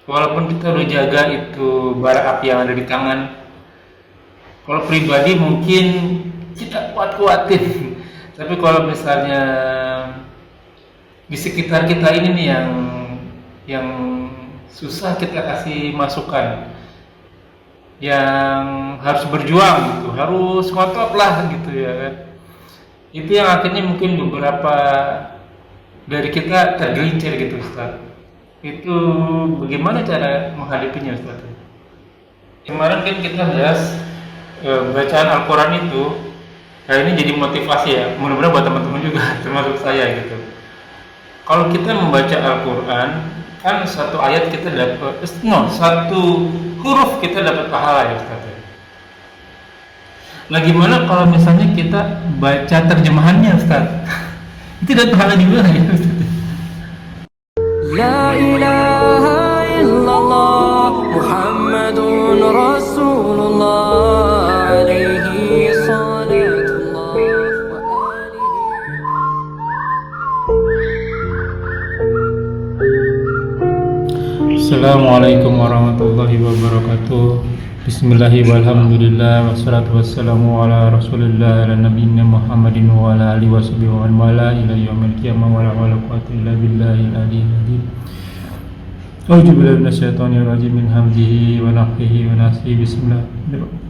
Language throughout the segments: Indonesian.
Walaupun kita udah jaga itu bara api yang ada di tangan, kalau pribadi mungkin kita kuat-kuatin. Tapi kalau misalnya di sekitar kita ini nih yang susah kita kasih masukan, yang harus berjuang gitu, harus ngotot lah gitu ya kan. Itu yang akhirnya mungkin beberapa dari kita tergelincir gitu Ustaz. Itu bagaimana cara menghadapinya Ustaz? Kemarin kan kita bahas bacaan Al-Quran itu, ini jadi motivasi ya, mudah-mudahan buat teman-teman juga, termasuk saya gitu. Kalau kita membaca Al-Quran, kan satu ayat kita dapat, satu huruf kita dapat pahala ya Ustaz. Nah gimana kalau misalnya kita baca terjemahannya Ustaz? Itu dapat pahala juga ya Ustaz? La ilaha illallah Muhammadun Rasulullah alaihi salatullah wa alihi. Assalamualaikum warahmatullahi wabarakatuh. Bismillahirrahmanirrahim. Walhamdulillah wassalatu wassalamu ala Rasulillah ala nabiyina Muhammadin wa ala alihi washabihi wa man wala ila yaumil qiyamah wa la quwwata illa billahil aliyyil azim. A'udzu billahi minasyaitonir rajim min hamzihi wa nafthihi wa nafsihi. Bismillahirrahmanirrahim.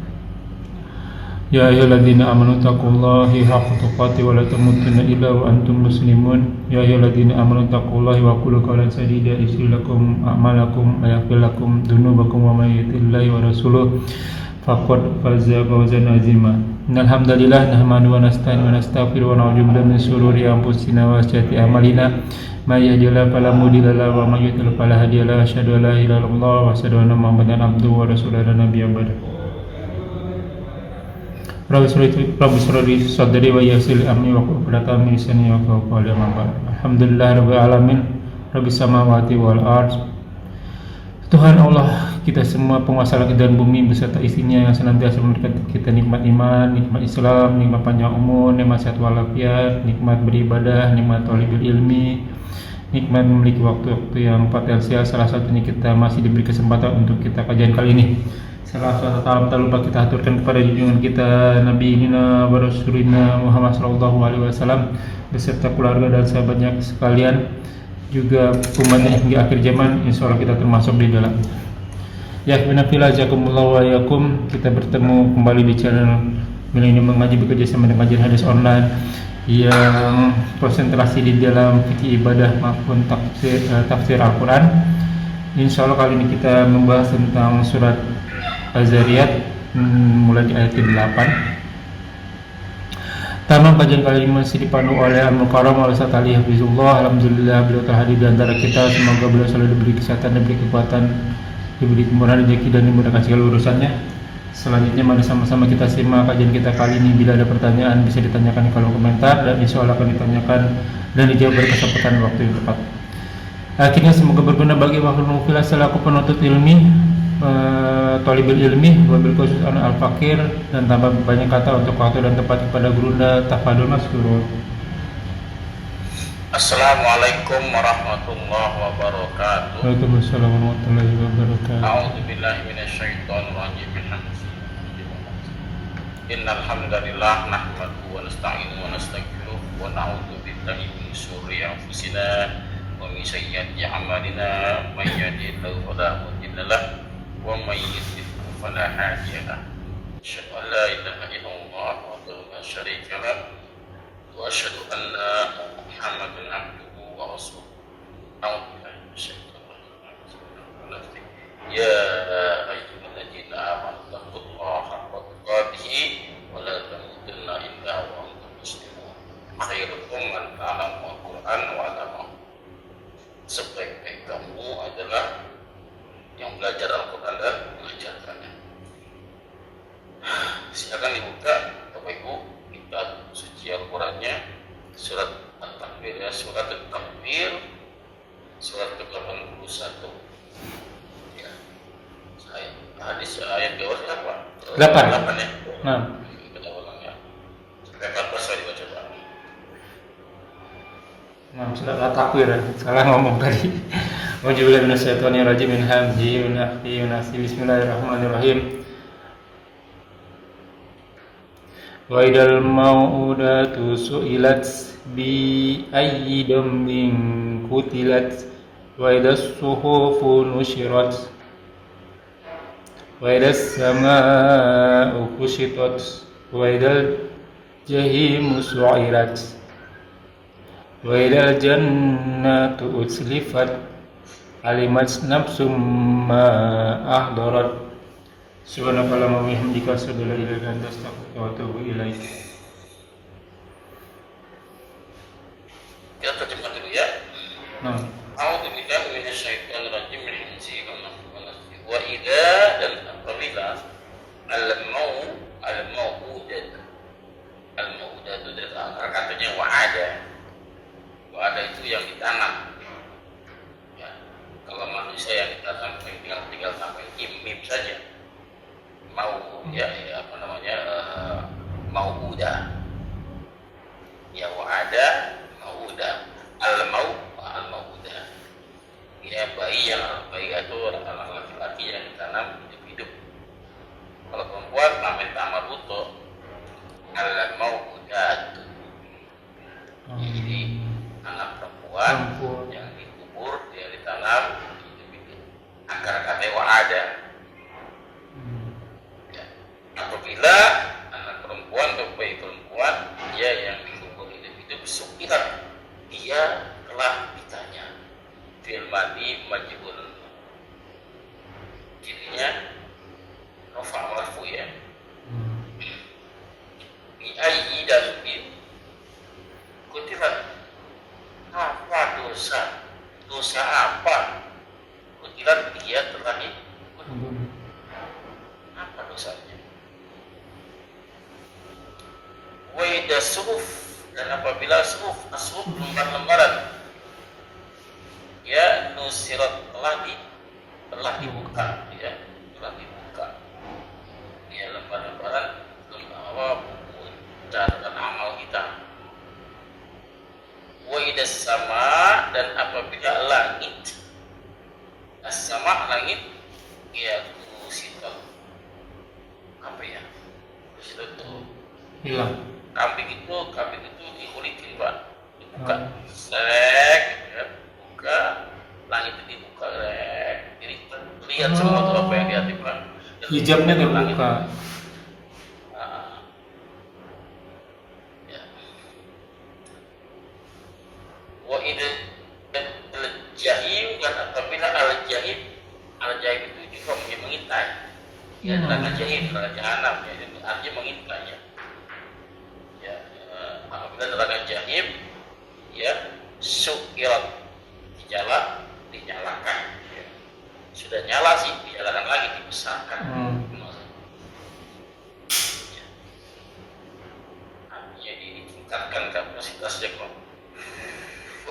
Ya ayyuhalladzina amanu taqullaha haqqa tuqatih wa la tamutunna illa wa antum muslimun. Ya ayyuhalladzina amanu taqullaha wa qulu qawlan sadida yuslih lakum a'malakum wa yaghfir lakum dhunubakum wa may yuti'illahi wa rasulahu faqad faza fawzan 'azima. Innal hamdalillah nahmaduhu wa nasta'inu wa nastaghfiruhu wa na'udzu billahi min shururi anfusina wa sayyiati a'malina. May yahdihillahu fala mudilla lahu wa may yudlil fala hadiya lahu. Asyhadu an la ilaha illallah wa asyhadu anna Muhammadan abduhu wa rasuluhu la nabiyya ba'dahu. Rabbi shrah li sadri wa yassir li amri wa hlul 'uqdatam min lisani yafqahu qawli. Alhamdulillah rabbil alamin, rabbis samawati wal ardh. Tuhan Allah kita semua, penguasa langit dan bumi beserta isinya, yang senantiasa memberikan kita nikmat iman, nikmat Islam, nikmat panjang umur, nikmat sehat walafiat, nikmat beribadah, nikmat thalibul ilmi, nikmat memiliki waktu-waktu yang potensial. Salah satunya kita masih diberi kesempatan untuk kita kajian kali ini. Salam tak lupa kita aturkan kepada junjungan kita Nabi Nina wa Rasulina Muhammad sallallahu alaihi wasallam beserta keluarga dan sahabatnya sekalian, juga umatnya hingga akhir zaman. Insyaallah kita termasuk di dalam. Ya binafillah jazakumullah wa yakum. Kita bertemu kembali di channel Milenium Mengaji bekerja sama dengan kajian hadis online yang konsentrasi di dalam fikih ibadah maupun tafsir Al-Quran. Insyaallah kali ini kita membahas tentang surat Az-Zariyat, mulai di ayat ke-8. Taman kajian kali ini masih dipandu oleh Al-Mukarram Al-Ustaz Ali Hafizullah. Alhamdulillah beliau terhadir di antara kita. Semoga beliau selalu diberi kesehatan, diberi kekuatan, diberi kemudahan rezeki dan dimudahkan segala urusannya. Selanjutnya mari sama-sama kita simak kajian kita kali ini. Bila ada pertanyaan bisa ditanyakan di kolom komentar dan insyaallah akan ditanyakan dan dijawab pada kesempatan waktu yang tepat. Akhirnya semoga berguna bagi makhluk mufilah selaku penuntut ilmi, thalibul ilmi, wabil khusus anak al-fakir, dan tambah banyak kata untuk waktu dan tempat kepada gurunda. Tafadhol maskurun. Assalamualaikum warahmatullahi wabarakatuh. Waalaikumsalam warahmatullahi wabarakatuh. A'udzu billahi minasyaitonir rajim. Innal hamdalillah nahmaduhu wa nasta'inuhu wa nastaghfiruh wa na'udzu billahi min shururi anfusina wa min sayyiati a'malina. May yahdihillahu fala mudilla lahu wa may yudlil fala hadiya lahu. Asyhadu an la ilaha illallah wahdahu la syarika lahu wa asyhadu anna Muhammadan abduhu wa rasuluh. A'udzu billahi minasyaitonir rajim. Ya ayyuhalladzina amanu taqullaha haqqa tuqatih wa la tamutunna illa wa antum muslimun. Khairukum man ta'allama al-Qur'an wa 'allamahu. Sebaik-baik kamu adalah yang belajar Al-Quran dan mengajarkannya. Silakan dibuka Bapak Ibu kitab suci Al-Qurannya, surat At-Takbir ya, surat At-Takbir, surat ke-81. Ya. Saya hadis ayat ke berapa? 8 ya. Nah, Kita ulang ya. Sampai 14 saya dibaca Pak. sudah takwir ya. Salah ngomong tadi. A'udzubillahi minasyaitonir rajim min hamzihi wa nafthihi wa nafthihi. Bismillahirrahmanirrahim. Wa idal mau'udatu su'ilat bi ayyi dambin qutilat wa idas suhufu nushirat wa idas samaa'u kushitat wa idal jahimu su'irat wa idal jannatu uslifat alimat nafsum ma ahdarat. Subhanakallahumma wa bihamdika asyhadu an la ilaha illa anta astaghfiruka wa atubu ilaik. Kita terjemah dulu ya. Nah, A'udzubillahi minasyaitonir rajim min hamzihi wa nafthihi. Wa idza dan apabila al-mau'udat itu dari akar katanya wa'ada itu yang ditanam. Ya. Kalau manusia yang ditanam tinggal tambah mim saja. Mau'udah. Ya wa'ada mau'udah. Al-mau'udah. Ya bayi itu anak laki-laki yang ditanam hidup. Kalau perempuan namanya tamaruto al-mau'udat. Jadi anak perempuan yang dikubur, dia ditanam hidup. Akar kata wa'ada. Ya. Apabila anak perempuan atau bayi perempuan dia yang dikubur hidup sukirat, dia telah ditanya fil madi majhul. Jadinya rafa marfu ya. Bi ayyi dambin kutilat, apa dosa apa kutilat dia telah dikubur. Apa dosanya? Wa idza suhuf, dan apabila suhuf lembaran ya nusirat telah dibuka ya, ya lembaran buku catatan amal kita. Wa idas sama, dan apabila langit as-sama langit ya kusitat, apa ya kusitat itu hilang. kambing itu dikulitin Pak, dibuka selek ya, buka langit itu dibuka selek, jadi lihat semua tuh apa yang di hati Pak, Hijabnya terbuka. Ya. Wa idal jahim, dan apabila al-jahim itu juga mengintai ya, neraka jahim, neraka jahanam ya, itu artinya mengintai ya. Apabila neraka jahim ya sukirat dinyalakan ya. Sudah nyala sih, dinyalakan lagi, dibesarkan. Artinya ditingkatkan kapasitasnya kok.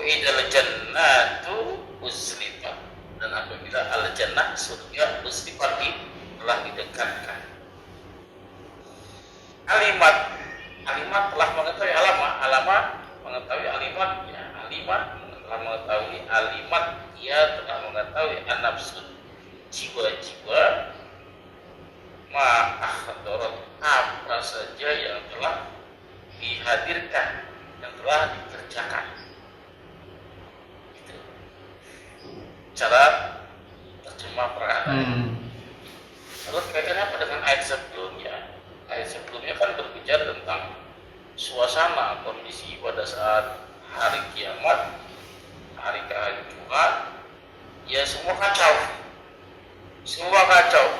Wa idal jannatu uslifat, dan apabila al jannah surga uslifat telah didekatkan. Alimat telah mengetahui alamat mengetahui alimat ya, telah mengetahui alimat, dia telah mengetahui an-nafsu, jiwa-jiwa ma'ahdarat, apa saja yang telah dihadirkan, yang telah dikerjakan. Itu cara terjemah perkataan. Lalu kaitannya apa dengan ayat sebelumnya? Ayat sebelumnya kan berbicara tentang suasana kondisi pada saat hari kiamat, hari kehancuran, ya semua kacau,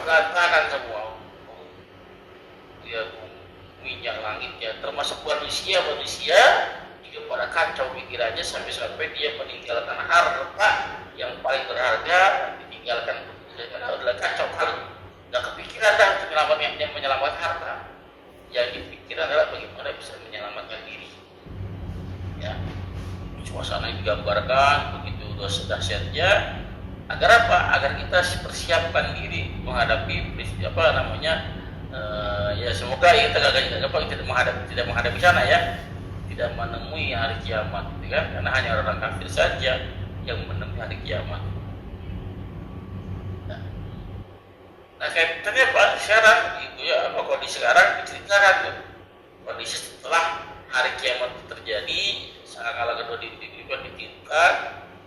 berantakan semua. Ya minyak langitnya, termasuk manusia juga pada kacau pikirannya, sampai dia meninggalkan harta yang paling berharga, ditinggalkan adalah kacau kali. Nggak kepikiran dah untuk menyelamatkan harta. Yang dipikiran adalah bagaimana bisa menyelamatkan diri. Ya, suasana yang digambarkan begitu dahsyatnya. Agar apa? Agar kita persiapkan diri menghadapi ya semoga kita tidak menghadapi sana ya, tidak menemui hari kiamat, gitu kan? Karena hanya orang kafir saja yang menemui hari kiamat. Nah kaitannya Pak sekarang gitu ya, apa kondisi sekarang diceritakan tuh. Kondisi setelah hari kiamat itu terjadi, sangkala kedua ditiupkan,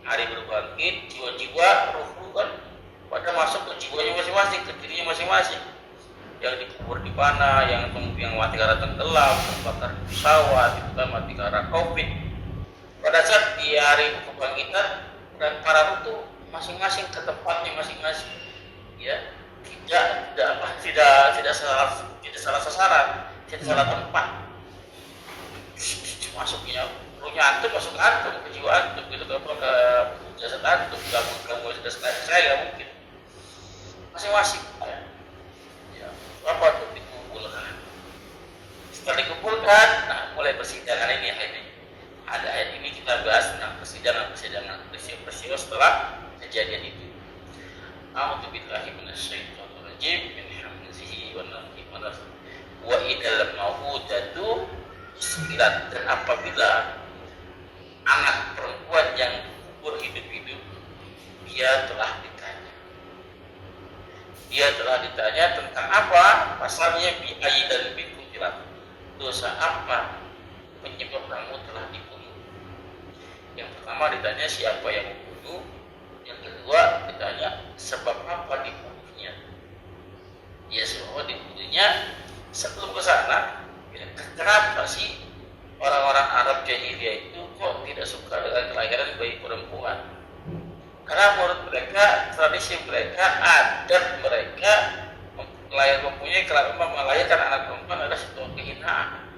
hari berbangkit, jiwa-jiwa ruh kan pada masuk ke jiwanya masing-masing, ke dirinya masing-masing. Yang dikubur di mana, yang kemudian mati karena tenggelam, terbakar di pesawat, itu kan mati karena COVID. Pada saat di hari kebangkitan dan para ruh itu masing-masing ke tempatnya masing-masing, ya tidak salah sasaran, tidak salah tempat. Masuknya ruhnya antum masuk ke antum, ke jiwa antum, gitu ke jasad antum, kamu sudah saya mungkin masing-masing. Ya, apa untuk dikumpulkan? Setelah dikumpulkan, nah mulai persidangan ini ada ayat ini kita bahas tentang persidangan peristiwa setelah kejadian itu. A'udzu billahi minasyaitonir rajim min hamzihi wa nafthihi wa nafthihi wa idal mau'udatu su'ilat, dan apabila anak perempuan yang kubur hidup-hidup dia telah ditanya tentang apa? Pasalnya bi ayyidan bin kutilat, dosa apa penyebab kamu telah dibunuh. Yang pertama ditanya siapa yang membunuh, yang kedua ditanya sebab apa dibunuhnya. Ya sebab dibunuhnya. Sebelum ke sana, kenapa sih orang-orang Arab jahiliyah itu kok tidak suka dengan kelahiran bayi perempuan? Karena menurut mereka, tradisi mereka, adat mereka melahirkan anak perempuan adalah suatu kehinaan,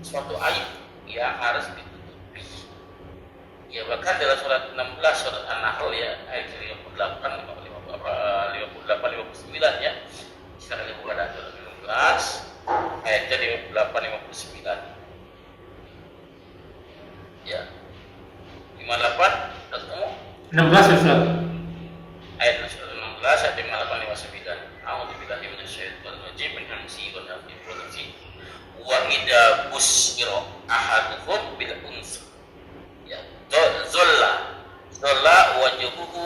suatu aib yang harus ditutupi. Ya bahkan dalam surat 16 surat An-Nahl ya ayat 58 59 ya. Sekarang dibuka dari surat 16 ayatnya 58 59. Ya. 58 ketemu 16 Ustaz. ayat surat 16 ayat 58 59. A'udzu billahi minasyaitonir rajim min hamzihi wa nafthihi wa idza busira ahaduhum bil uns. Ya, zolla wajhuhu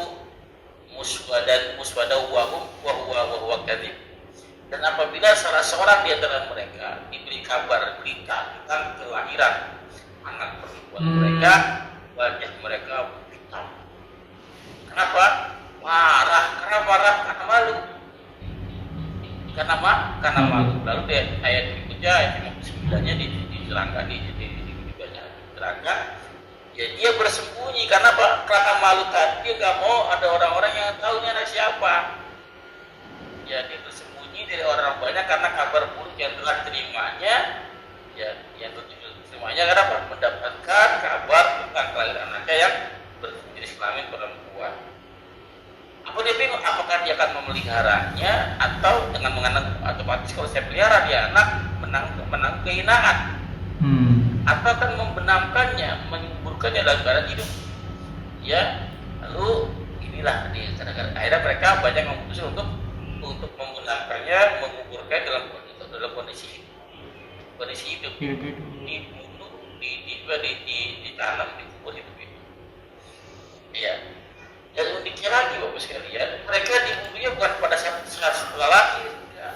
muswadan wa huwa kadhib. Dan apabila salah seorang di antara mereka diberi kabar berita tentang kelahiran anak perempuan mereka, wajah mereka hitam. Kenapa? Marah. Karena malu. Karena malu. Lalu di ayat berikutnya ayat 59-nya diterangkan diterangkan. Ya dia bersembunyi karena apa? Karena malu tadi dia nggak mau ada orang-orang yang tahu ini anak siapa. Ya dia bersembunyi dari orang banyak karena kabar buruk yang telah diterimanya. Ya yang diterimanya karena apa? Mendapatkan kabar tentang kelahiran anaknya yang berjenis kelamin perempuan. Apa dia bingung? Apakah dia akan memeliharanya atau dengan mengenang otomatis kalau saya pelihara dia anak menang kehinaan, atau akan membenamkannya, menyuburkannya dalam keadaan hidup. Ya, lalu inilah dia kadang-kadang akhirnya mereka banyak memutuskan untuk membenamkannya, menguburkan dalam kondisi hidup, dibunuh, ditanam, dikubur hidup. Ya. Dan uniknya lagi Bapak sekalian, mereka dibunuhnya bukan pada saat setelah lahir. Ya.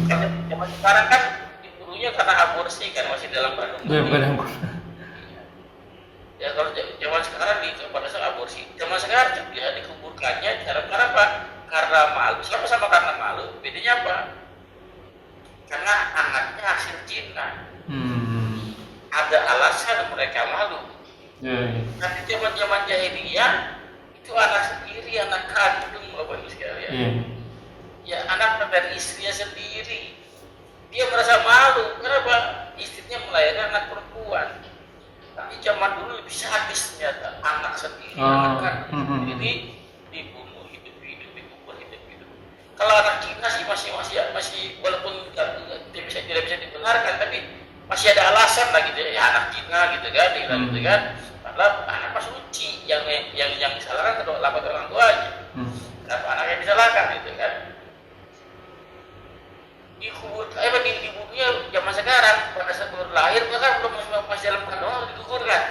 Karena zaman sekarang kan dibunuhnya karena aborsi kan, masih dalam kandungan. Ya kalau zaman sekarang pada saat aborsi, zaman sekarang ya dikuburkannya karena apa? Karena malu. Sama-sama karena malu. Bedanya apa? Karena anaknya hasil zina. Ada alasan mereka malu. Nanti zaman jahiliyah itu anak sendiri, anak kandung Bapak Ibu sekalian. Ya anak dari istrinya sendiri. Dia merasa malu. Kenapa? Istrinya melahirkan anak perempuan. Tapi zaman dulu lebih sadis ternyata, anak sendiri, anak kandung sendiri dibunuh hidup-hidup, dikubur hidup-hidup. Kalau anak Cina sih masih walaupun tidak bisa dibenarkan, tapi masih ada alasan lah gitu ya, anak Cina gitu kan. Padahal anak pas suci yang disalahkan kedua orang tuanya. Kenapa anaknya disalahkan gitu kan? Dibunuhnya zaman sekarang pada saat baru lahir kan belum masih dalam kandungan dikuburkan.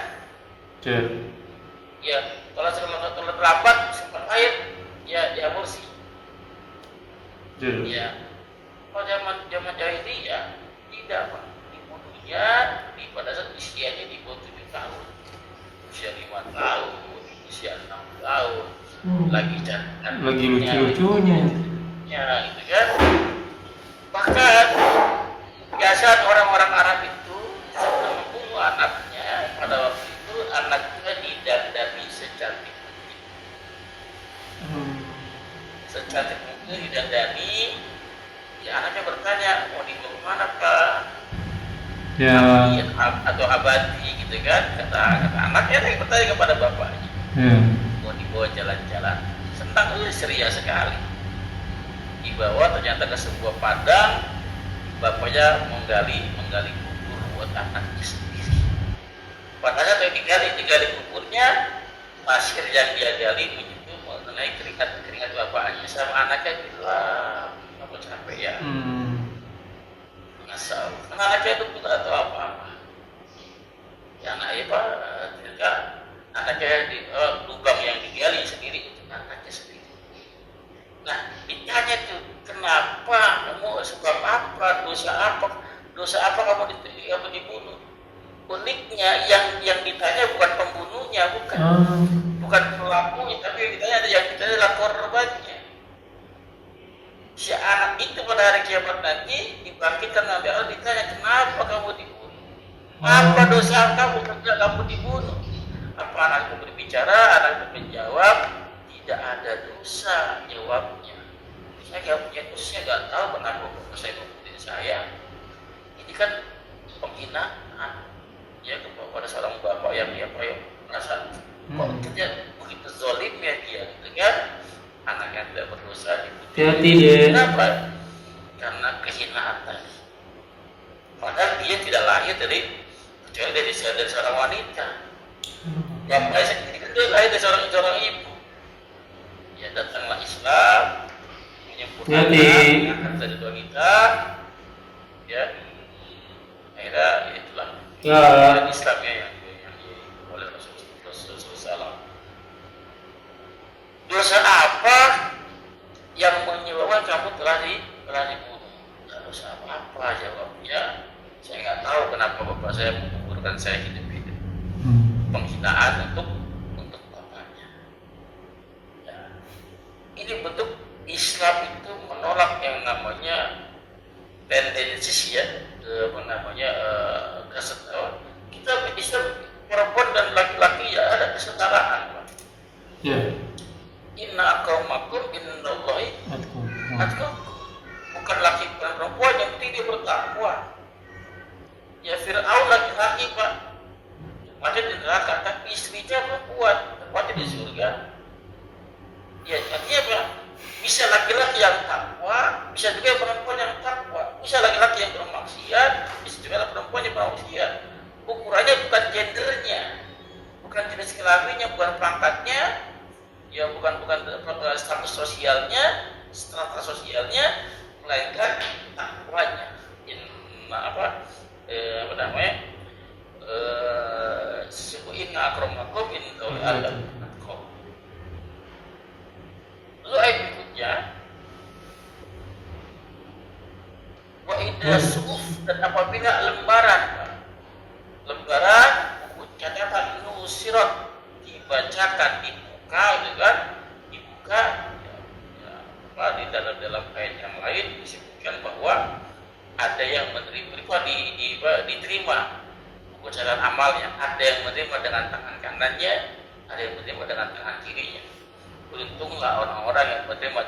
Ya, kalau terlambat sempat lahir ya diaborsi. Ya, kalau zaman jahiliyah tidak Pak, dibunuhnya pada saat usianya di bawah 7 tahun, usia 5 tahun, usia 6 tahun, lagi cantik, Lagi lucu-lucunya. ya itu kan. Bahkan biasa orang-orang Arab itu sebelum membunuh anaknya pada waktu itu anaknya didandani secantik mungkin, secantik mungkin didandani. Ya anaknya bertanya, mau dibawa kemana Pak? Ya. Atau abadi gitu kan, kata anaknya lagi bertanya kepada bapaknya, Ya. mau dibawa jalan-jalan. Senang, ceria sekali. Dibawa ternyata ke sebuah padang, bapaknya menggali kubur buat anaknya sendiri. Padahal kalau digali kuburnya, pasir yang dia gali menyentuh mengenai keringat bapaknya, sama anaknya bilang, apa capek ya? Asal anaknya itu tidak tahu apa-apa. Ya anaknya Pak, ternyata anaknya di lubang yang digali sendiri itu anaknya sendiri. Nah ditanya tuh, kenapa kamu, sebab apa, dosa apa kamu dibunuh? Uniknya yang ditanya bukan pembunuhnya, bukan pelakunya, tapi yang ditanya adalah korbannya. Si anak itu pada hari kiamat nanti dibangkitkan Nabi Allah, ditanya, kenapa kamu dibunuh? Apa dosa kamu sehingga kamu dibunuh? Apa anak itu berbicara? Anak itu menjawab, tidak ada dosa. Jawabnya, saya nggak punya dosa, nggak tahu kenapa saya membunuh saya. Ini kan penghinaan ya kepada seorang bapak yang merasa kok begitu zolimnya dia, gitu kan? Anak yang tidak berdosa Hati-hati deh. Kenapa? Karena kehinaan tadi. Padahal dia tidak lahir kecuali dari seorang wanita. Yang lain sendiri kan dia lahir dari seorang ibu. Ya datanglah Islam menyempurnakan anak dari wanita. Ya, akhirnya itulah Islamnya yang oleh Rasulullah. Dosa apa yang menyebabkan kamu telah dibunuh? Dosa apa? Jawabnya, saya nggak tahu kenapa bapak saya menguburkan saya hidup-hidup. Penghinaan untuk bapaknya. Ya. Ini bentuk Islam itu menolak yang namanya tendensi ya, kesetaraan. Kita Islam perempuan dan laki-laki ya ada kesetaraan. Ya. Inna akramakum indallahi atqakum. Bukan laki bukan perempuan, yang penting dia bertakwa. Ya Fir'aun laki-laki Pak, masih di neraka, tapi istrinya perempuan, tempatnya di surga. Ya artinya apa? Bisa laki-laki yang takwa, bisa juga perempuan yang takwa. Bisa laki-laki yang bermaksiat, bisa juga perempuan yang bermaksiat. Ukurannya bukan gendernya, bukan jenis kelaminnya, bukan pangkatnya, ya bukan status sosialnya, strata sosialnya, melainkan takwanya. Inna akramakum indallahi atqakum. Lalu ayat berikutnya, wa idza suhuf, dan apabila lembaran buku catatan nusirat dibacakan, dibuka di dalam ayat yang lain disebutkan bahwa ada yang diterima buku catatan amalnya, ada yang menerima dengan tangan kanannya, ada yang menerima dengan tangan kirinya. Beruntunglah orang-orang yang menerima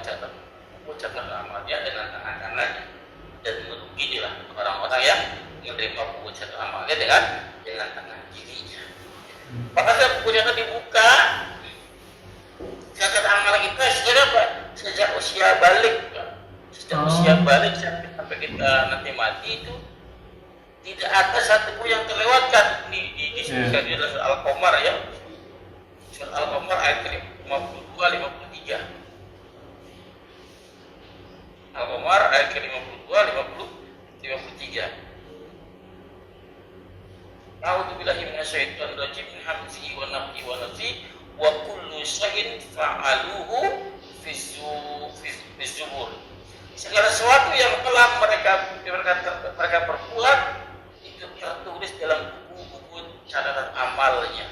buku catatan amalnya dengan tangan kanannya, dan merugilah orang-orang yang menerima buku catatan amalnya dengan tangan kirinya. Padahal buku catatan dibuka, catatan amal kita sejak usia balik, sampai kita nanti mati itu tidak ada satu pun yang terlewatkan. Disebutkan di dalam Al-Qamar ya, surat Al-Qamar ayat 52-53. Al-Qamar ayat 52-53. A'udzubillahi minasyaitonir rajim, min hamzihi wa nafthihi wa nafthihi, wa kullu syai'in fa'aluhu fi zubur. Segala sesuatu yang telah mereka perbuat itu tertulis dalam buku-buku catatan amalnya.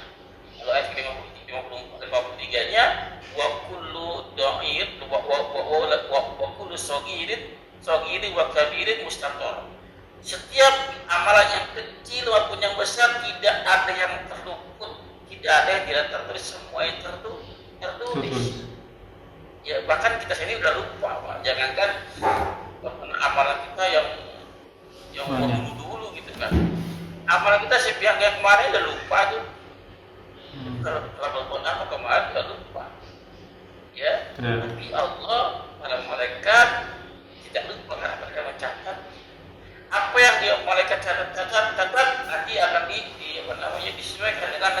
Kalau ayat 53-nya, wa kullu dha'ir wa kullu saghirin wa kabirin mustator. Setiap amalan yang kecil maupun yang besar tidak ada yang terluput, tidak ada yang tidak tertulis, semua yang tertulis. Ya bahkan kita sendiri udah lupa, Pak. Jangankan amalan kita yang dulu gitu kan. Amalan kita sepihak yang kemarin udah lupa tuh. Kalau berbuat apa kemarin udah lupa. Ya. Tapi Allah para malaikat tidak lupa karena mereka mencatat apa yang dia malaikat catat nanti akan disesuaikan dengan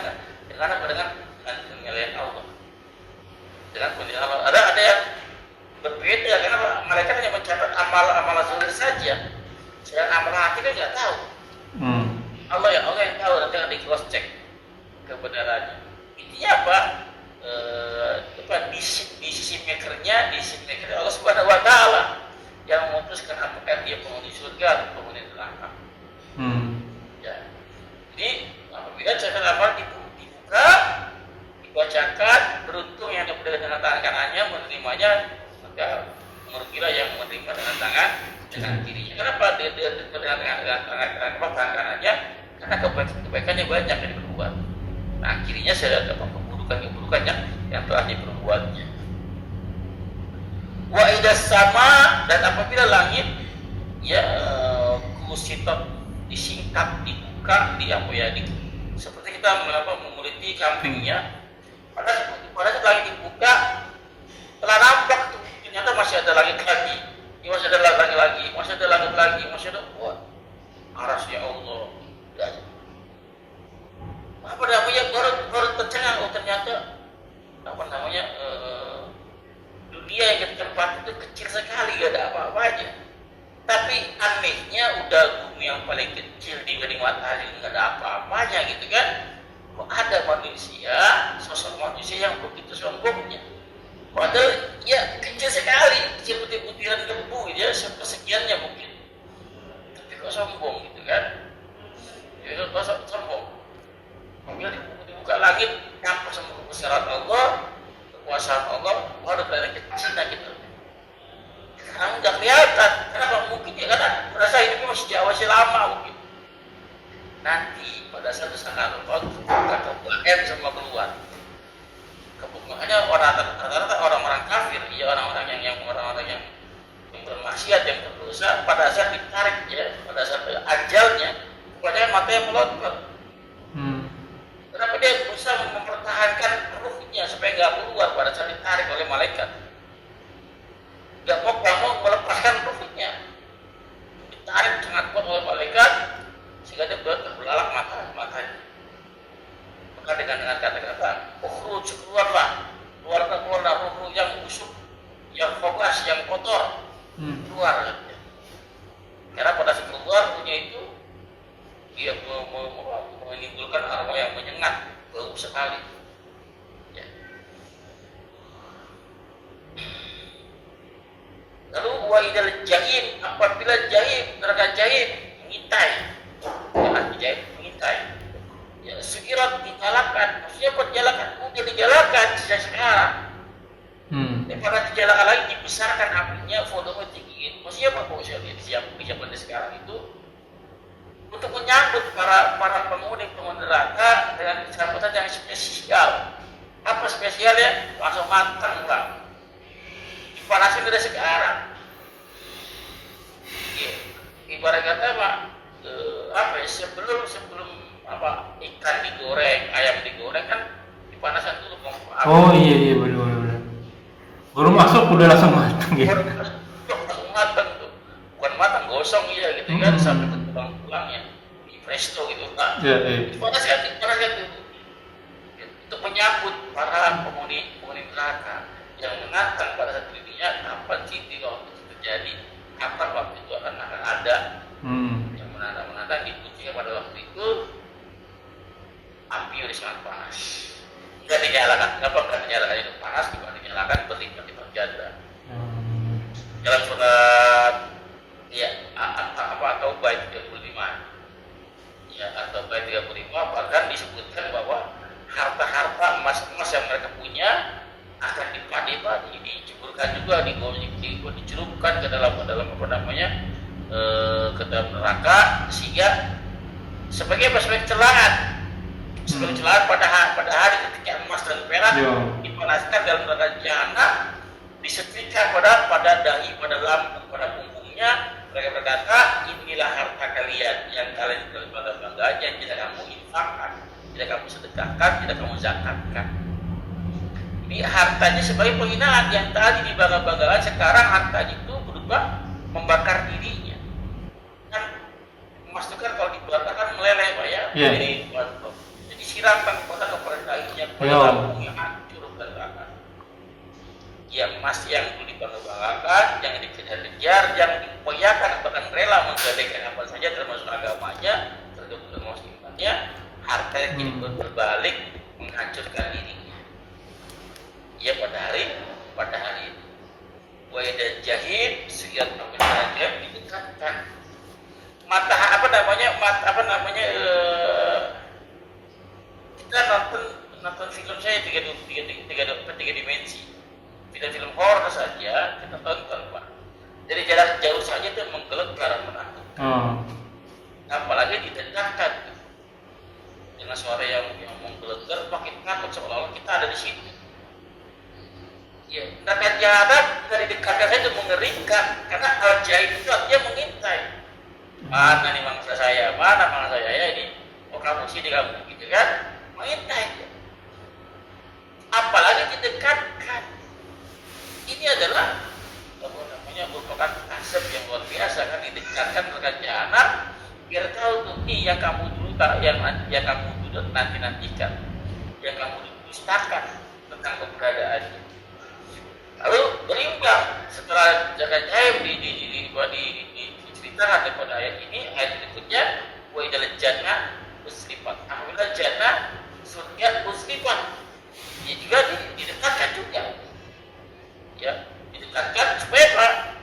penilaian Allah. Dengan penilaian Allah. Ada yang berbeda karena malaikat hanya mencatat amal zahir saja. Sedangkan amal hati kan nggak tahu. Allah yang tahu, nanti akan di cross check kebenarannya. Intinya apa? Di sisi makernya Allah Subhanahu Wa Taala yang memutuskan apakah dia penghuni surga atau penghuni neraka. Ya. Jadi apabila catatan amal dibuka, dibacakan, beruntung yang dapat dengan tangannya menerimanya, maka merugilah yang menerima dengan kirinya. Kenapa dia dengan tangan kanannya? Karena kebaikannya banyak yang diperbuat. Nah, kirinya saya dapat keburukan yang telah diperbuatnya. Wa idas sama, dan apabila langit kusitot disingkap, dibuka, seperti kita memuliti kambingnya. Pada saat langit dibuka, telah nampak tuh ternyata masih ada langit lagi, masih ada langit lagi, masih ada langit lagi, masih ada aras ya Allah. Apa namanya baru tercengang, ternyata dunia yang kita tempati itu kecil sekali, gak ada apa-apanya. Tapi anehnya udah bumi yang paling kecil dibanding matahari, gak ada apa-apanya gitu kan. Kok ada manusia, sosok manusia yang begitu sombongnya. Padahal ya kecil sekali, kecil butiran debu ya, sepersekiannya mungkin. Tapi kok sombong gitu kan. Ya kok sombong. Apabila dibuka langit, nampak sama kebesaran Allah, kekuasaan Allah, baru kelihatan kecilnya gitu. Sekarang udah kelihatan, kenapa mungkin ya karena merasa hidupnya masih jauh, masih lama mungkin. Nanti pada satu saat Allah kebukaan semua keluar. Kebukaannya rata-rata orang-orang kafir, orang-orang yang bermaksiat, yang berdosa, pada saat ditarik pada saat ajalnya, kemudian matanya melontot. Kenapa dia berusaha mempertahankan ruhnya supaya nggak keluar pada saat ditarik oleh malaikat? Nggak mau melepaskan ruhnya, ditarik sangat kuat oleh malaikat sehingga dia berbelalak matanya. Maka dengan kata-kata, keluarlah ruh yang busuk, yang fokus, yang kotor, keluar. Karena pada saat keluar ruhnya itu dia menimbulkan aroma yang menyengat, bau sekali. Ya. Lalu wa idal jahim, apabila neraka jahim mengintai, ya sekirat dinyalakan, maksudnya buat nyalakan, mungkin dinyalakan sejak sekarang. Daripada dinyalakan lagi, dibesarkan apinya, volume tinggiin. Maksudnya apa? Saya lihat siapa sekarang itu untuk menyambut para penghuni neraka dengan sambutan yang spesial. Apa spesialnya? Langsung matang lah. Dipanasin dari sekarang. Ya, ibarat kata sebelum ikan digoreng, ayam digoreng kan dipanasan dulu kompor. Oh iya benar. Baru masuk udah langsung matang gitu. Langsung matang tuh. Bukan matang gosong gitu kan, sampai ke tulang-tulangnya. Presto gitu kan. Dipanasan itu untuk menyambut para penghuni neraka yang menantang pada saat dirinya kapan sih waktu itu terjadi, kapan waktu itu akan ada. Yang menantang dikunci pada waktu itu api udah sangat panas. Nggak dinyalakan, kenapa nggak dinyalakan itu panas? Juga dinyalakan berlipat-lipat ganda. Dalam surat akan dipadi-padi, diceburkan juga, dicelupkan ke dalam apa namanya, ke dalam neraka, sehingga sebagai celaan pada hari ketika emas dan perak dipanaskan dalam neraka jahanam, disetrika pada dahi, pada lambung, pada punggungnya. Mereka berkata, inilah harta kalian yang kalian bangga-banggakan, yang tidak kamu infakkan, tidak kamu sedekahkan, tidak kamu zakatkan. Ini hartanya sebagai penghinaan, yang tadi dibangga-banggakan, sekarang hartanya itu berubah membakar dirinya. Kan emas itu kan kalau dibakar kan meleleh, Pak ya. Jadi siramkan kepada dahinya, kepada lambungnya, hancur berantakan. Ya, emas yang dibangga-banggakan, yang dikejar-kejar, yang diupayakan, bahkan rela menggadaikan apa saja termasuk agamanya, termasuk imannya, harta yang kini berbalik menghancurkan dirinya. Ya, pada hari itu. Wa idza jahid suyat amin didekatkan. Kita nonton film saya tiga dimensi. Film horor saja kita tonton, Pak. Dari jarak jauh saja itu menggelegar, menakutkan. Apalagi didekatkan dengan suara yang menggelegar, makin takut seolah-olah kita ada di situ. Ya, neraka jahat dari dekatkan saja itu mengerikan, karena al-jahid itu artinya mengintai. Mana nih mangsa saya? Ya ini? Oh, kamu sini kamu, gitu kan? Mengintai. Apalagi didekatkan. Ini adalah merupakan asap yang luar biasa, kan didekatkan dengan jahanam biar tahu tuh, ini yang kamu dulu yang kamu dulu nantikan, yang kamu dustakan tentang keberadaannya. Lalu berimbang setelah jagat jahim diceritakan kepada ayat ini, ayat berikutnya, wa idal jannah usrifat. Apabila jannah surga usrifat, ya juga didekatkan juga. Ya, didekatkan supaya Pak,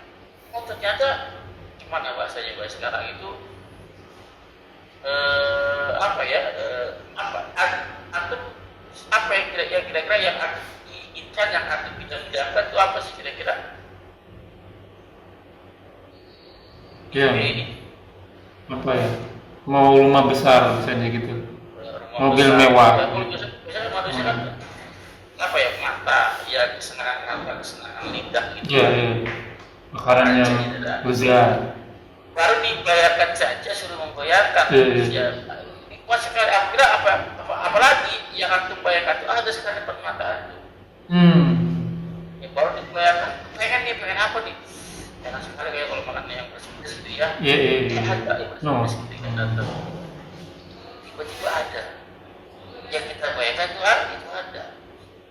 ternyata gimana bahasanya sekarang itu apa yang kira-kira yang diinginkan, yang akan kita dapat itu apa sih kira-kira? Ya, apa ya? Mau rumah besar misalnya gitu, mobil mewah. Biasanya manusia kan apa ya, mata, ya kesenangan lidah gitu. Iya. Makanannya besar. Baru dibayarkan saja, suruh membayarkan. Ya, nikmat sekali. Akhirnya apalagi yang antum bayarkan itu ada sekali permataan. Ya, baru dibayarkan. Pengen apa nih? Enak sekali kayak kalau makannya yang bersih gitu ya. Iya. Ada yang bersih datang. Tiba-tiba ada. Yang kita bayarkan itu ada.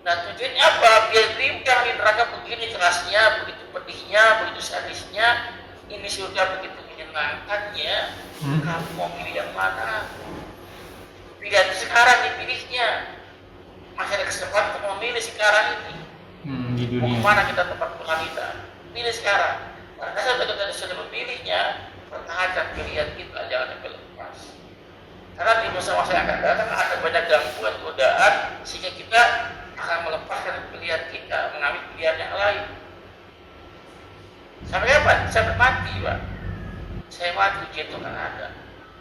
Nah, tujuannya apa? Biar berimbang di neraka begini kerasnya, begitu pedihnya, begitu sadisnya. Ini surga begitu menyenangkannya. Kamu mau pilih yang mana? Pilihan sekarang dipilihnya. Masih ada kesempatan untuk memilih sekarang ini. Di dunia. Mau kemana kita tempat pulang kita? Pilih sekarang. Karena saat kita sudah memilihnya, pertahankan pilihan kita, jangan sampai lepas. Karena di masa-masa yang akan datang ada banyak gangguan, godaan, sehingga kita akan melepaskan pilihan kita, mengambil pilihan yang lain. Sampai kapan? Sampai mati, Pak. Saya mati, ujian itu akan ada.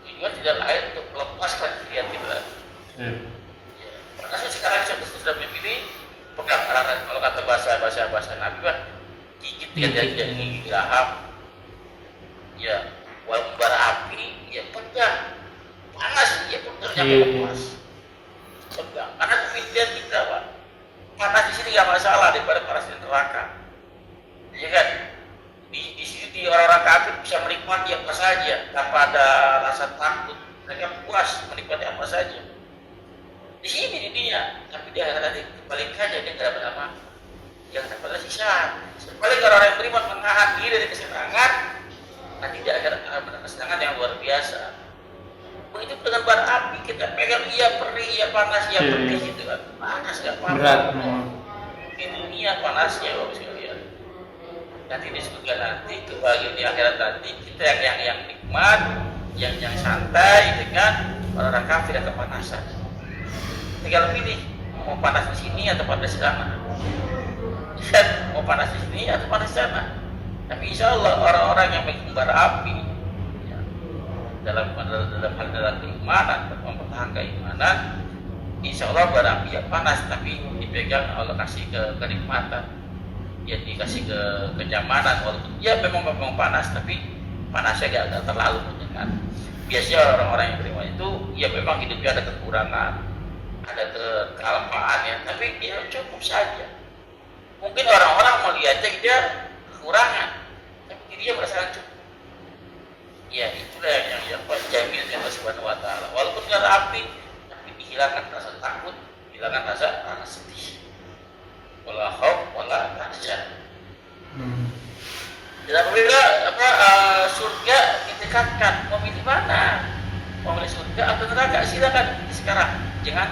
Tujuan tidak lain untuk melepaskan pilihan kita. Ya. Karena sekarang saya sudah memilih pegang arahan. Kalau kata bahasa Nabi, Pak, gigit gigi lahap. Ya, walaupun bara api, ya pegang. Panas, ya pegang, jangan lepas. Pegang. Karena pilihan kita, Pak. Panas di sini nggak masalah daripada panas di neraka. Iya kan? Di sini di orang-orang kafir bisa menikmati apa saja tanpa ada rasa takut. Mereka puas menikmati apa saja. Di sini di dunia, tapi di akhirat nanti kebalikannya, dia tidak dapat apa. Yang dapat sisa. Sebaliknya orang yang beriman menahan diri dari kesenangan, nanti di akhirat akan mendapat kesenangan yang luar biasa. Begitu dengan bara api, kita pegang, iya perih, iya panas, iya pedih gitu kan. Panas nggak apa-apa. Berat. Di dunia panasnya, Bapak sekalian. Nanti di surga nanti, kebahagiaan di akhirat nanti, kita yang nikmat, yang santai, gitu kan. Orang kafir akan kepanasan. Tinggal pilih mau panas di sini atau panas di sana. Kan mau panas di sini atau panas di sana. Tapi insya Allah orang-orang yang mengembara api ya, dalam keimanan, mempertahankan keimanan, insya Allah bara api ya panas, tapi dipegang Allah kasih kenikmatan, ya dikasih kenyamanan. Walaupun ya memang panas, tapi panasnya gak terlalu kan. Biasanya orang-orang yang beriman itu ya memang hidupnya ada kekurangan, ada kealpaan ya, tapi dia cukup saja. Mungkin orang-orang melihatnya dia kekurangan, tapi dia merasakan cukup. Ya itulah yang jamin Allah Subhanahu Wa Taala. Walaupun nggak ada api, tapi dihilangkan rasa takut, hilangkan rasa sedih. Wala khauf wala tahzan. Dan apabila surga didekatkan, mau milih mana? Mau milih surga atau neraka? Silakan sekarang. Jangan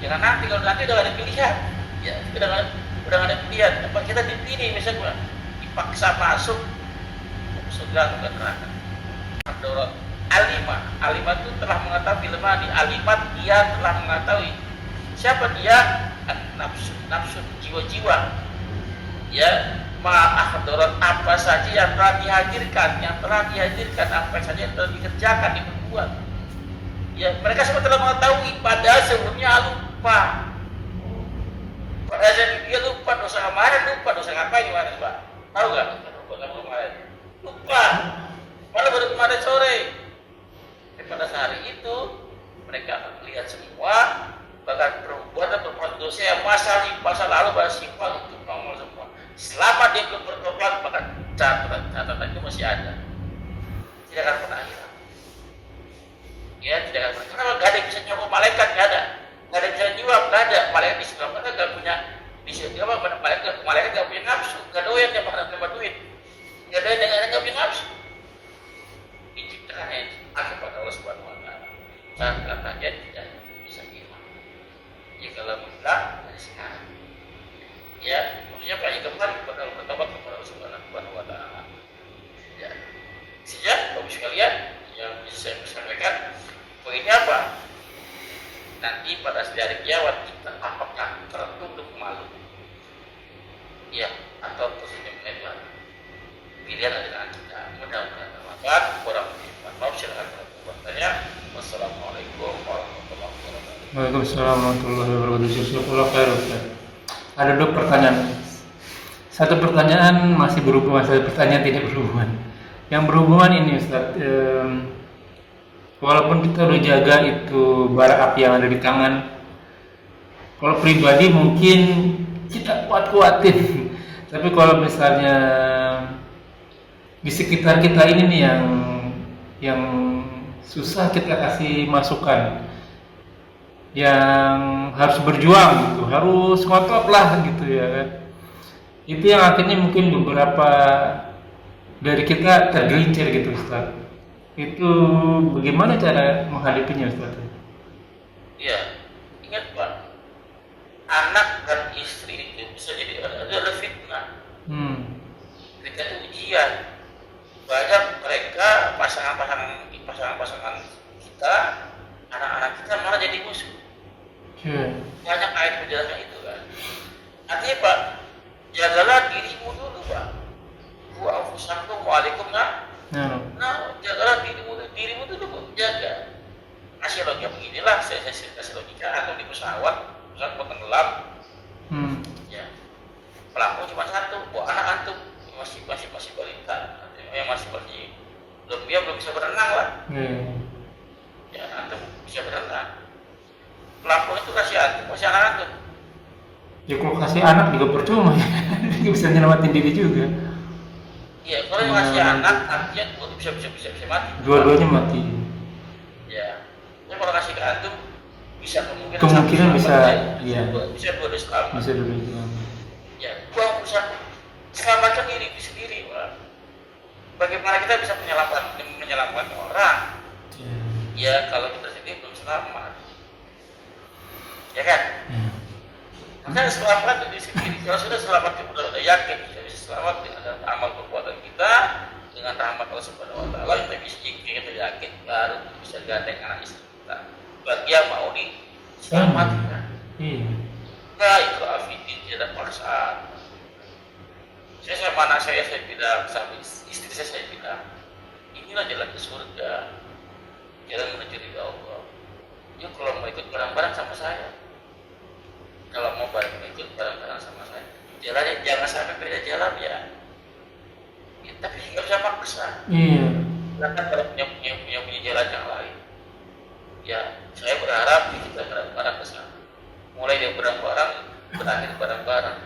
nanti, kalau nanti udah ada pilihan. Ya, udah ada pilihan. Apa kita dipilih misalnya dipaksa masuk surga atau neraka? Abdullah Alimah itu telah mengetahui lemah di alimat, dia telah mengetahui siapa dia, nafsu jiwa-jiwa. Ya, ma'ahdarat apa saja yang telah dihadirkan, apa saja yang telah dikerjakan, diperbuat. Ya, mereka semua telah mengetahui, padahal sebelumnya lupa. Padahal dia lupa dosa kemarin, lupa dosa ngapain kemarin, Pak? Tahu nggak? Lupa. Malah baru kemarin sore. Pada hari itu mereka akan melihat semua, bahkan perbuatan dosa yang masa lalu masih simpang untuk nongol semua. Selama dia belum bertobat, bahkan catatan itu masih ada, tidak akan pernah hilang. Ya, tidak akan pernah. Kenapa? Gak ada yang bisa nyokok malaikat, gak ada yang bisa nyuap, gak ada. Malaikat di sebelah mana gak punya, malaikat gak punya nafsu, gak doyan yang dapat duit, gak doyan yang gak punya nafsu. Diciptakan akibat Allah Subhanahu Wa Taala. Katanya tidak bisa hilang. Ya kalau hilang dari sekarang. Ya, maksudnya Pak kembali kepada bertobat kepada Allah Subhanahu Wa Taala. Ya, sehingga Bapak sekalian yang bisa saya sampaikan, poinnya apa? Nanti pada hari kiamat kita apakah tertunduk malu? Ya, atau tersenyum lebar? Pilihan ada dengan kita. Mudah-mudahan bermanfaat. Kurang maaf, silakan bertanya. Wassalamualaikum warahmatullahi wabarakatuh. Waalaikumsalam warahmatullahi wabarakatuh. Jazakallahu khairan. Ada 2 pertanyaan. Satu pertanyaan masih berhubungan, satu pertanyaan tidak berhubungan. Yang berhubungan ini Ustaz, walaupun kita udah jaga itu bara api yang ada di tangan, kalau pribadi mungkin kita kuat-kuatin. Tapi kalau misalnya di sekitar kita ini nih yang susah kita kasih masukan, yang harus berjuang gitu, harus ngotot lah gitu ya kan. Itu yang akhirnya mungkin beberapa dari kita tergelincir gitu Ustaz. Itu bagaimana cara menghadapinya Ustaz? Iya, ingat Pak, anak dan istri itu bisa jadi ada fitnah. Fitnah itu ujian. Banyak mereka pasangan-pasangan kita, anak-anak kita malah jadi musuh. Banyak ayat menjelaskan itu kan. Artinya Pak, jagalah dirimu dulu Pak. Wa anfusakum wa alaikum jagalah dirimu dulu, jaga. Kasih logika beginilah, saya kasih logika, atau di pesawat mau tenggelam. Ya, pelaku cuma satu, anak antum masih balita, yang masih belum bisa berenang lah. Ya, antum bisa berenang. Pelaku itu kasih antum, masih anak antum. Ya kalau kasih anak juga percuma ya, dia bisa nyelamatin diri juga. Iya, kalau yang kasih anak artinya bisa mati. Dua-duanya mati. Ya, kalau kasih ke antum bisa kemungkinan bisa, iya. Bisa dua selamat. Bisa dua selamat. Ya, gua bisa selamatkan diri sendiri, Pak. Bagaimana kita bisa menyelamatkan orang? Ya, kalau kita sendiri belum selamat. Ya kan? Maka selamat diri sendiri. Kalau sudah selamat, kita sudah yakin kita bisa selamat dengan amal perbuatan kita, dengan rahmat Allah Subhanahu Wa Taala. Kita yakin baru bisa gandeng anak istri kita. Bagi yang mau diselamatkan. Nah, itu afidin tidak paksaan. Saya sama anak saya bilang, sama istri saya bilang, inilah jalan ke surga, jalan menuju ridha Allah. Yuk kalau mau ikut bareng-bareng sama saya, kalau mau ikut bareng-bareng sama saya, jalannya jangan sampai beda jalan ya. Tapi nggak bisa maksa. Iya. Silakan kalau punya jalan yang lain. Ya, saya berharap kita bareng-bareng ke sana. Mulai dari bareng-bareng, berakhir bareng-bareng.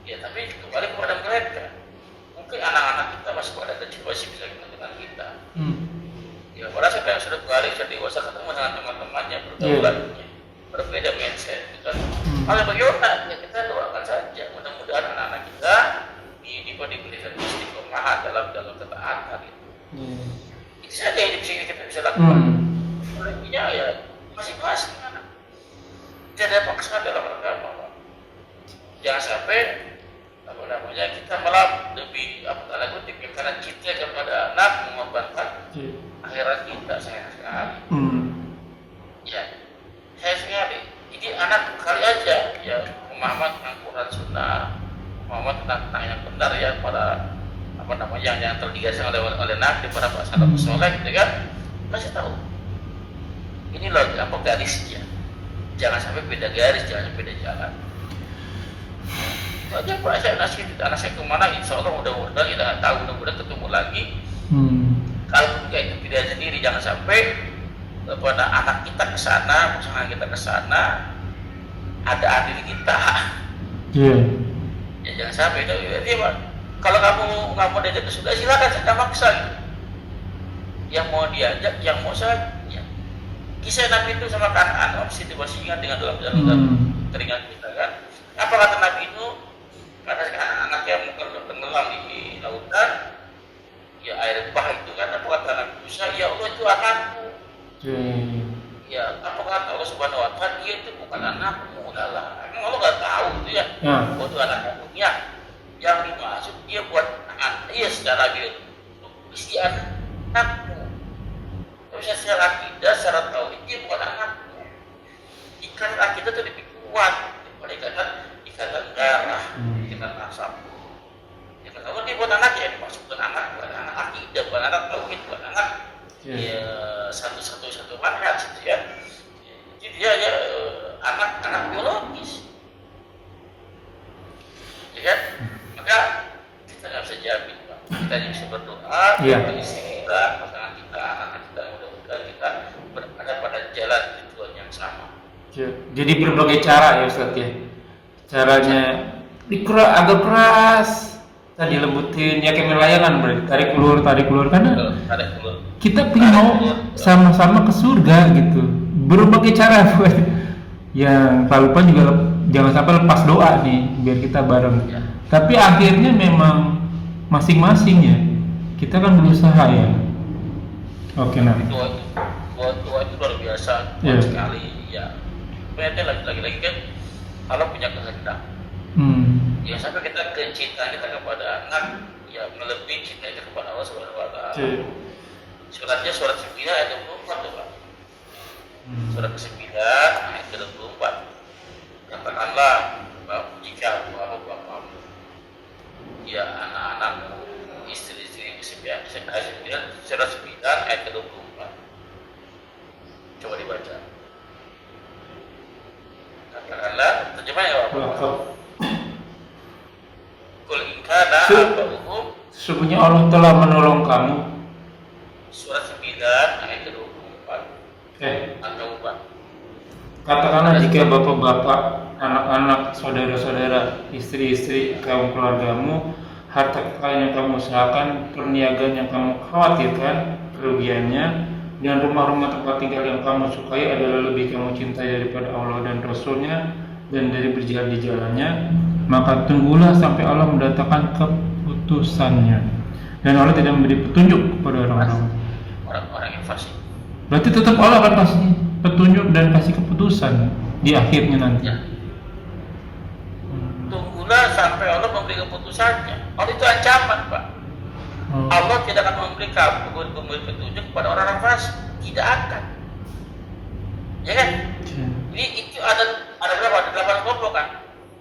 Ya, tapi kembali kepada mereka. Mungkin anak-anak kita masih pada kecil masih bisa dengan kita. Ya, pada saat yang sudah balik, sudah dewasa ketemu dengan teman-temannya, pergaulannya, berbeda mindset. Kan? Kalau bagaimana? Ya kita doakan saja. Mudah-mudahan anak-anak kita diberikan istiqomahan dalam ketaatan. Itu saja yang kita bisa lakukan. Lebihnya ya masing-masing anak. Tidak ada paksaan dalam agama. Jangan sampai kita malah lebih karena cinta kepada anak mengorbankan akhirat kita sayang sekali. Ya, sayang sekali. Jadi anak kali aja ya pemahaman tentang Quran Sunnah, pemahaman tentang yang benar ya pada yang terdigaskan oleh Nabi para salafus saleh, gitu kan? Masih tahu. Ini loh garisnya. Jangan sampai beda garis, jangan sampai beda jalan. Aja Pak, saya nasihat anak saya kemana, insya Allah mudah-mudahan kita tahu, mudah-mudahan ketemu lagi. Kalau itu tidak sendiri, jangan sampai kepada anak kita ke sana, pasangan kita ke sana, ada adik kita. Ya jangan sampai itu. Jadi Pak, kalau kamu nggak mau diajak ke surga, silakan saja maksa. Yang mau diajak, yang mau saja. Kisah Nabi itu sama Kan'an, situasinya dengan dalam teringat kita kan. Apa kata Nabi itu? Kata anak yang tenggelam di lautan, ya air bah itu kan. Apa kata Nabi Musa? Ya Allah itu anakku. Ya apa kata Allah Subhanahu Wa Taala? Dia itu bukan anakmu, udahlah. Emang Allah nggak tahu itu ya? Oh itu anakmu ya. Yang dimaksud dia buat anak, iya secara isi anakmu. Tapi secara akidah, secara tauhid dia bukan anakmu. Ikatan akidah itu lebih kuat daripada ikatan darah, ikatan asap. Ya kalau dia buat anak ya dimaksudkan anak, bukan anak akidah, bukan anak tauhid, bukan anak ya satu manhaj gitu ya. Jadi dia ya anak biologis. Ya kan? Maka kita nggak bisa jamin, Pak. Kita hanya bisa berdoa, kita istighfar, pasangan kita, anak kita, mudah-mudahan kita berada pada jalan tujuan yang sama. Jadi berbagai cara ya Ustaz ya. Caranya agak keras, tadi lembutin, ya kayak layangan berarti tarik keluar karena kita pengen mau sama-sama ke surga gitu. Berbagai cara buat yang tak lupa juga jangan sampai lepas doa nih biar kita bareng. Tapi akhirnya memang masing-masing ya. Kita kan berusaha ya. Oke, nah. Doa itu luar biasa sekali ya. Berarti lagi-lagi kan kalau punya kehendak. Ya sampai kita cinta kita kepada anak ya melebihi cinta kita kepada Allah Subhanahu Wa Taala. Suratnya surat 9 ayat 24 tuh Pak. Surat ke-9 ayat 24. Katakanlah jika bapak ya anak-anak istri-istri surat 9 ayat 24. Coba dibaca. Katakanlah terjemahnya apa? Kul in kana aba'uhum, sesungguhnya Allah telah menolong kamu. Surat 9 ayat 24. Atau Pak. Katakanlah jika bapak-bapak, anak-anak, saudara-saudara, istri-istri, kaum keluargamu, harta kekayaan yang kamu usahakan, perniagaan yang kamu khawatirkan, kerugiannya, dan rumah-rumah tempat tinggal yang kamu sukai adalah lebih kamu cintai daripada Allah dan Rasulnya dan dari berjalan di jalannya, maka tunggulah sampai Allah mendatangkan keputusannya. Dan Allah tidak memberi petunjuk kepada orang-orang yang fasik. Berarti tetap Allah akan kasih petunjuk dan kasih keputusan di akhirnya nanti. Ya. Tunggulah sampai Allah memberi keputusannya. Allah itu ancaman, Pak. Allah tidak akan memberi petunjuk kepada orang-orang fasik. Tidak akan. Ya kan? Jadi itu ada berapa? Ada 8 kelompok kan?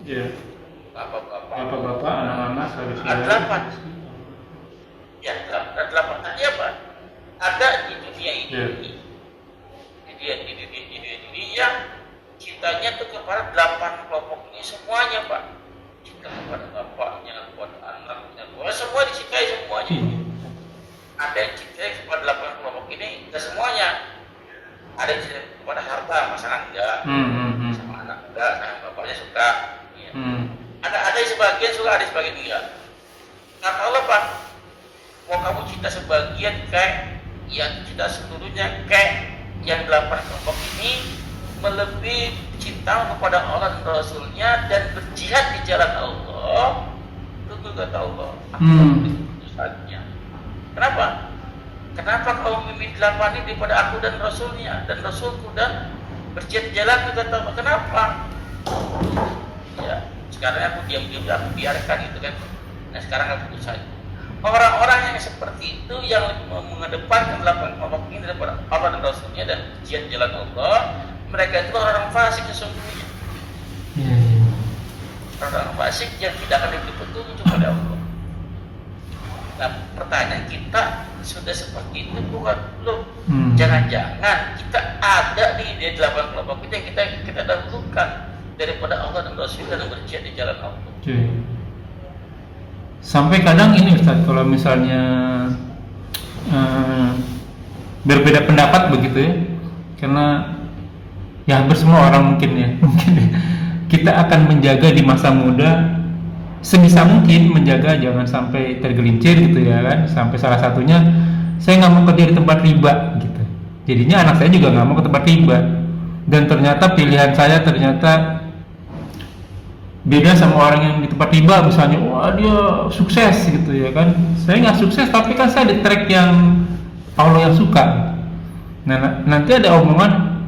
Iya. Bapak-bapak, anak-anak, Ada 8. Ya, ada 8. Tadi apa? Ada di dunia ini. Ya. Di dunia ini yang cintanya tuh kepada 8 kelompok ini semuanya, Pak. Cinta kepada bapaknya, kepada anaknya, semua dicintai semuanya. Ada yang cinta kepada 8 kelompok ini, tidak semuanya. Ada yang cinta kepada harta, masalah enggak. Sama anak enggak, sama bapaknya suka. Ya. Ada yang sebagian suka, ada yang sebagian enggak. Kata Allah, Pak, mau kamu cinta sebagian kayak yang cinta seluruhnya kayak yang 8 kelompok ini melebihi cinta kepada Allah dan Rasulnya dan berjihad di jalan Allah. Tunggu kata Allah, keputusannya. Kenapa? Kenapa kau memilih 8 ini daripada aku dan Rasulnya dan Rasulku dan berjihad di jalan kata Allah? Kenapa? Ya, sekarang aku diam-diam, aku biarkan itu kan. Nah sekarang keputusannya. Orang-orang yang seperti itu yang mengedepankan 8 kelompok ini daripada Allah dan Rasulnya dan jihad jalan Allah, mereka itu orang fasik sesungguhnya. Orang fasik yang tidak akan diberi petunjuk kepada Allah. Nah pertanyaan kita, sudah seperti itu bukan belum? Jangan-jangan kita ada di 8 kelompok itu yang kita dahulukan daripada Allah dan Rasulnya dan berjihad di jalan Allah. Sampai kadang ini Ustaz, kalau misalnya berbeda pendapat begitu ya, karena ya hampir semua orang mungkin ya, kita akan menjaga di masa muda sebisa mungkin menjaga jangan sampai tergelincir gitu ya kan. Sampai salah satunya saya nggak mau kerja di tempat riba gitu, jadinya anak saya juga nggak mau ke tempat riba, dan ternyata pilihan saya ternyata beda sama orang yang di tempat riba, misalnya wah dia sukses gitu ya kan, saya nggak sukses tapi kan saya di track yang Allah yang suka. Nah nanti ada omongan,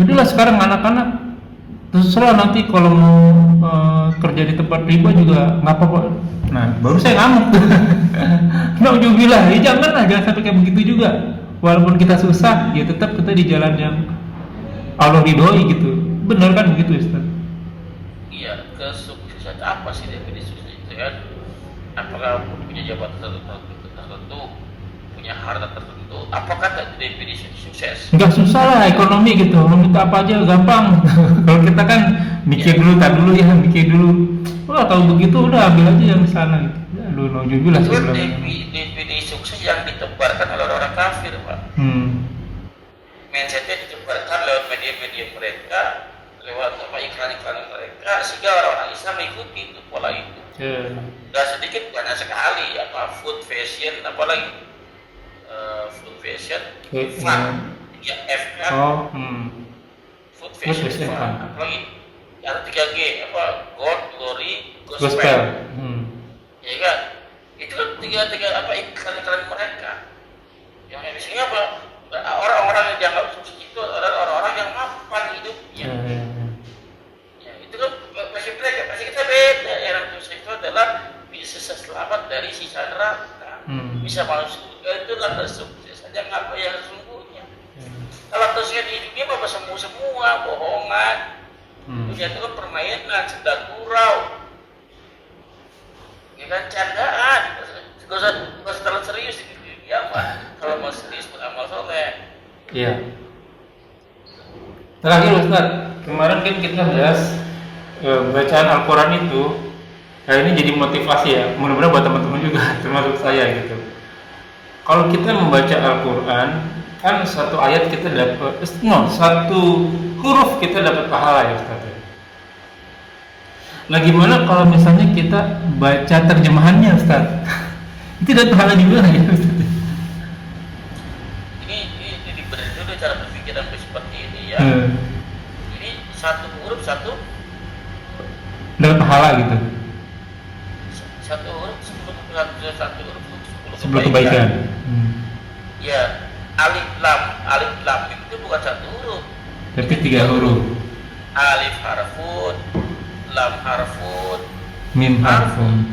udahlah sekarang anak-anak terserah nanti kalau mau kerja di tempat riba juga nggak apa-apa. Nah baru saya ngamuk tuh. Nauzubillah, ya janganlah, jangan sampai kayak begitu juga. Walaupun kita susah ya tetap kita di jalan yang Allah ridhoi gitu. Benar kan begitu Ustaz? Kesuksesan apa sih definisi sukses itu kan? Apakah punya jabatan tertentu, punya harta tertentu? Apakah definisi sukses? Enggak susah lah ekonomi gitu, mau minta apa aja gampang. Kalau kita kan mikir dulu, tak dulu ya, mikir dulu. Wah tahu begitu udah ambil aja yang di sana gitu. Ya lu nauzubillah. Itu definisi sukses yang ditebarkan oleh orang kafir, Pak. Mindsetnya ditebarkan lewat media-media mereka, lewat iklan-iklan mereka, sehingga orang-orang Islam mengikuti itu pola itu. Dan sedikit banyak sekali food fashion, apalagi food fashion, fun, ya F kan, food fashion, fun, apalagi ada 3G, God, glory, gospel. Ya kan, itu kan tiga iklan-iklan mereka. Yang isinya apa? Orang-orang yang dianggap sukses itu adalah orang-orang yang mapan hidupnya. Ya, itu kan masih kita beda. Yang sukses itu adalah bisa selamat dari sisa neraka, bisa masuk surga, itulah kesuksesan yang apa yang sesungguhnya. Kalau kesuksesan di dunia apa semua bohongan. Dunia itu kan permainan, sedang gurau, ya kan, candaan. Gak usah terlalu serius di dunia, Pak. Kalau mau serius beramal soleh. Iya. Terakhir Ustaz, kemarin kan kita bahas bacaan Al-Quran itu, ini jadi motivasi ya, mudah-mudahan buat teman-teman juga, termasuk saya gitu. Kalau kita membaca Al-Quran, kan satu ayat kita dapat, satu huruf kita dapat pahala ya Ustaz. Nah gimana kalau misalnya kita baca terjemahannya Ustaz? Itu dapat pahala juga ya Ustaz? Ini diberi dulu cara berpikiran seperti ini ya. Ini satu huruf satu dapat pahala gitu. Satu huruf 10 kebaikan. Ya, alif lam itu bukan satu huruf. Tapi 3 huruf. Alif harfun, lam harfun, Mim harfun.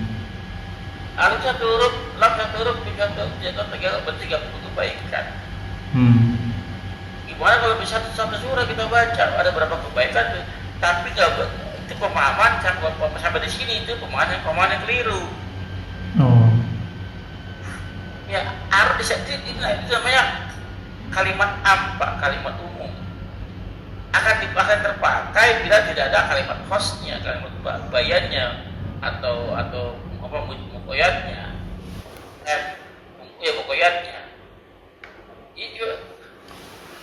Alif satu huruf, lam satu huruf, mim satu huruf, bertiga kebaikan. Gimana kalau bisa satu surah kita baca ada berapa kebaikan tuh? Tapi itu pemahaman sampai di sini itu pemahaman yang keliru. Oh. Ya, harus itu namanya kalimat apa? Kalimat umum. Akan terpakai bila tidak ada kalimat khosnya, kalimat bayannya atau apa mukoyatnya. Mukoyatnya. Itu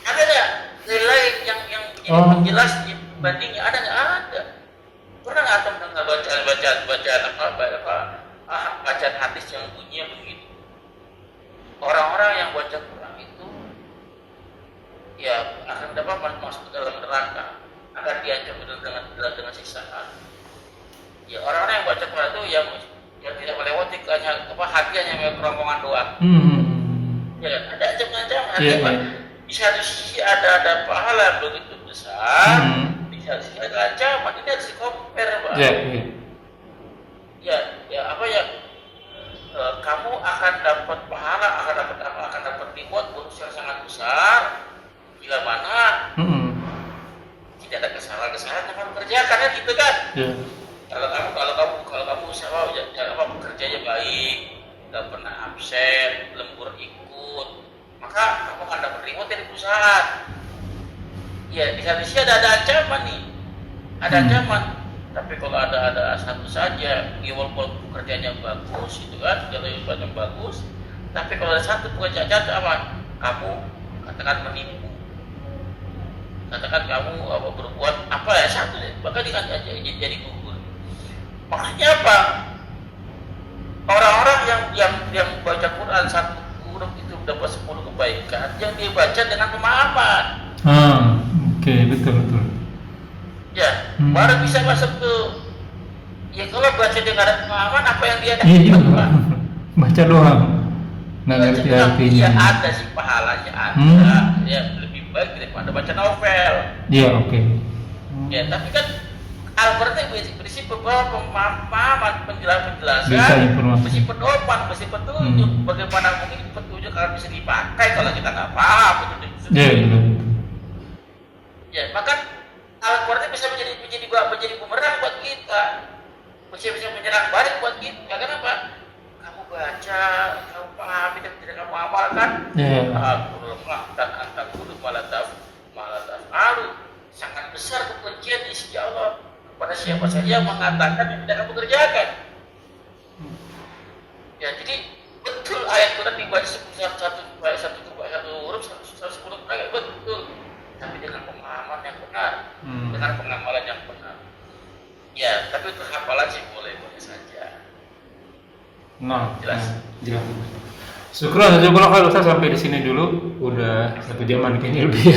ada nggak nilai yang menjelas bandingnya ada nggak? Ada. Pernah nggak teman bacaan hadis yang bunyinya begitu? Orang-orang yang baca Quran itu ya akan dapat masuk ke dalam neraka, akan diancam dengan siksaan. Ya orang-orang yang baca Quran itu yang tidak melewati hanya hati hanya kerombongan doang. Ya ada ancaman-ancaman. Di satu sisi ada pahala begitu besar, di satu sisi ada ancaman. Ini harus di-compare, Pak. Kamu akan dapat pahala, akan dapat reward bonus yang sangat besar bila mana tidak ada kesalahan-kesalahan yang kamu kerjakan, kan gitu kan? Kalau kamu usaha bekerjanya baik, nggak pernah absen, lembur ikut, maka kamu akan dapat reward dari perusahaan. Ya di satu sisi ada ancaman nih, ada ancaman. Tapi kalau ada satu saja, ya walaupun pekerjaannya bagus, itu kan, jalannya bagus. Tapi kalau ada satu pekerjaan apa? Kamu katakan menipu, katakan kamu berbuat apa ya satu, maka jadi gugur. Makanya apa? Orang-orang yang baca Quran satu huruf itu dapat 10 kebaikan, yang dia baca dengan pemahaman. Oke, betul. Ya, baru bisa masuk ke. Ya kalau baca dengan ada pemahaman, apa yang dia dapat? Iya, baca doang, nggak ngerti artinya. Ya ada sih pahalanya ada. Ya lebih baik daripada baca novel. Iya, oke. Ya tapi kan Al-Quran berisi beberapa pemahaman, penjelasan, berisi pedoman, berisi petunjuk. Bagaimana mungkin petunjuk akan bisa dipakai kalau kita nggak paham petunjuk itu. Iya. Ya maka Al-Quran bisa menjadi bumerang buat kita, bisa menyerang balik buat kita. Kenapa? Kamu baca, kamu pahami dan tidak kamu amalkan. Dan antak kudu malataf sangat besar kebencian di sisi Allah kepada siapa saja yang mengatakan yang tidak kamu kerjakan. Ya jadi betul ayat Quran dibaca satu huruf 110 kali betul. Tapi dengan pemahaman yang benar, dengan pengamalan yang benar. Ya, tapi untuk hafalan sih boleh saja. Jelas. Syukur kalau Ustaz sampai di sini dulu, udah 1 jaman kayaknya lebih.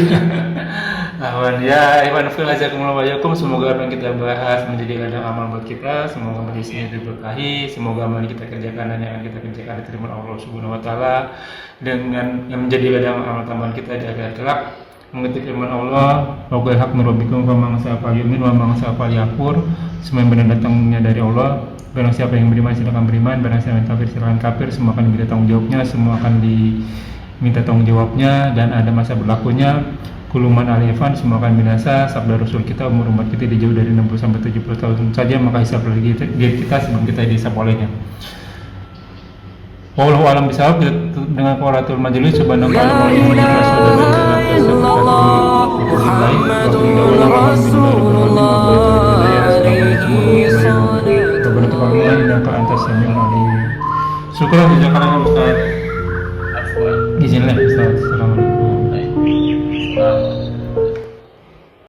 Semoga apa yang kita bahas menjadi ladang amal buat kita. Semoga majelis ini diberkahi. Semoga amal yang kita kerjakan dan yang kita kerjakan diterima Allah Subhanahu Wa Taala dengan yang menjadi ladang amal tambahan kita di akhirat kelak. Mengetik firman Allah, "Wa haq min rabbikum faman sa'al yu'min wa man sa'al yakfur." Semua yang benar datangnya dari Allah. Barang siapa yang beriman silakan beriman, barang siapa yang kafir silakan kafir. Semua akan diminta tanggung jawabnya, semua akan diminta tanggung jawabnya dan ada masa berlakunya. Kuluman alifan, semua akan binasa. Sabda Rasul kita, umur umat kita dijauh dari 60 sampai 70 tahun saja, maka hisab lagi kita sebelum kita dihisab olehnya. Wallahu a'lam bishawab. Dengan qaratul majelis subhanallah wa bihamdihi. Syukur